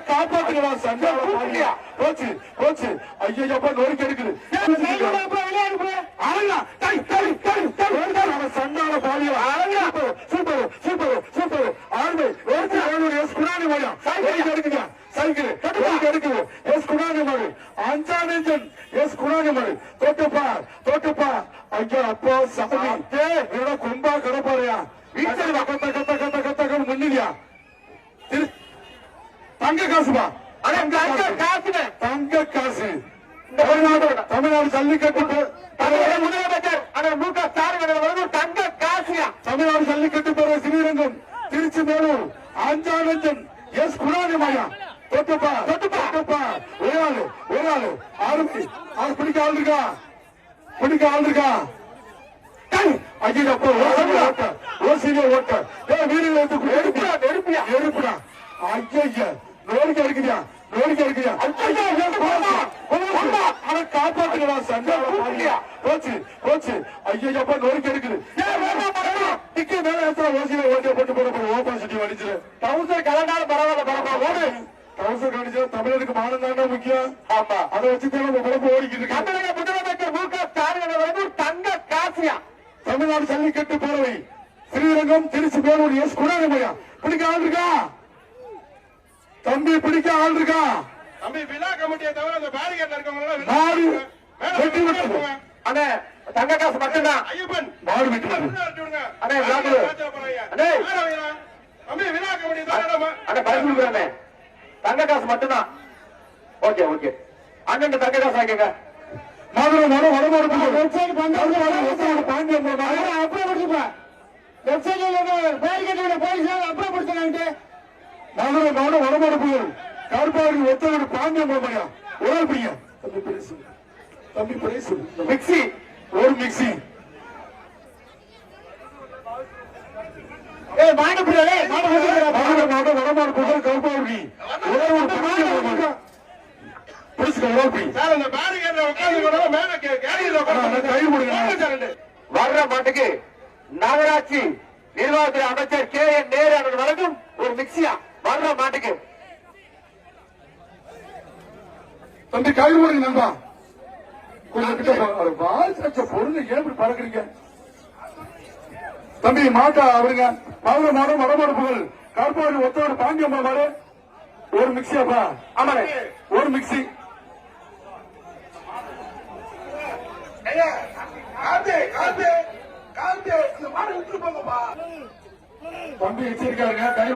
காப்பாத்துக்கலாம் சண்டால பாலியா போச்சு போச்சு ஐயப்பா நோய்க்கு எடுக்குது சண்டால பாலியா சூப்பர் சூப்பர் சூப்பர் ஆர்மி குணானி மொழியும் எடுக்குங்க சைக்கிள் எடுக்குது எஸ் குணானி மொழி அஞ்சானஞ்சன் எஸ் குணானி மொழி தொட்டுப்பா ஐயா அப்பா சாமி என்னோட கும்பா கடப்பாறையா வீட்டில் கத்த கத்த கத்த கத்த முன்னிலையா தங்க காசுபா தங்க காசு தமிழ்நாடு ஜல்லிக்கட்டு முதலமைச்சர் மு க ஸ்டாலின் தங்க காசியா தமிழ்நாடு ஜல்லிக்கட்டு பெற ஸ்ரீரங்கம் திருச்சி மேலூர் அஞ்சானந்தன் எஸ் குணானி மாயா தொட்டுப்பா ஒரு ஆளு ஆரம்பி அது பிடிக்க ஆள் இருக்கா ஐயப்போ ஓசிலே ஓட்ட வீடு எடுப்பியா ஐயா நோடிக்க இருக்குதியா காப்பாத்துக்கலாம் சண்டால பாலியா போச்சு போச்சு ஐயப்பா நோடிக்க இருக்குது டிக்கி மேல ஓசிலே ஓட்டிய போட்டு போற ஓபாசிட்டி வடிச்சு டவுசர் கலண்டாலும் பரவாயில்ல ஓடு டவுசர் கடிச்சா தமிழருக்கு மானம் தானே முக்கியம் ஆமா அதை வச்சுதான் நம்ம குழப்பம் ஓடிக்கிட்டு இருக்கு முதலமைச்சர் மு க ஸ்டாலின் தங்க காசியா தமிழ்நாடு ஜல்லிக்கட்டு பேரவை ஸ்ரீரங்கம் திருச்சி மேலூர் எஸ் குணானி மையா பிடிக்க ஆள் இருக்கா தம்பி பிடிக்க ஆள் இருக்கா தம்பி விழா கமிட்டியை தவிர அந்த பேரிகேட்ல இருக்கவங்க அண்ணே தங்க காசு மட்டும்தான் ஐயப்பன் மாடு விட்டு அண்ணே தம்பி விழா கமிட்டி அண்ணே பயன்படுத்துறேன் தங்க காசு மட்டும்தான் ஓகே அண்ணன் தங்க காசு ஆக்கிங்க வடமாடுப்புகள் கார்பாடி ஒத்தவரு பாண்டியம் போமையா ஒரு பையன் தம்பி பிரைஸ் மிக்சி ஒரு மிக்சி வடமாடுப்புகள் கார்பாடி வர்ற மாட்டுக்கு நகராட்சி நிர்வாகத்துறை அமைச்சர் கே என் நேரு அவர்கள் வழங்கும் ஒரு மிக்சியா வர்ற மாட்டுக்கு தம்பி கயிறு போடுங்க நண்பா கொஞ்சம் கிட்ட பொருள் ஏன் பறக்குறீங்க தம்பி மாட்டா அவருங்க மதுரை மாடும் வடமடுப்புகள் கார்பாடி ஒத்தவர் பாண்டியம்மா மாடு ஒரு மிக்சியாப்பா ஆமாண்ணே ஒரு மிக்சி தம்பி வச்சிருக்காருங்க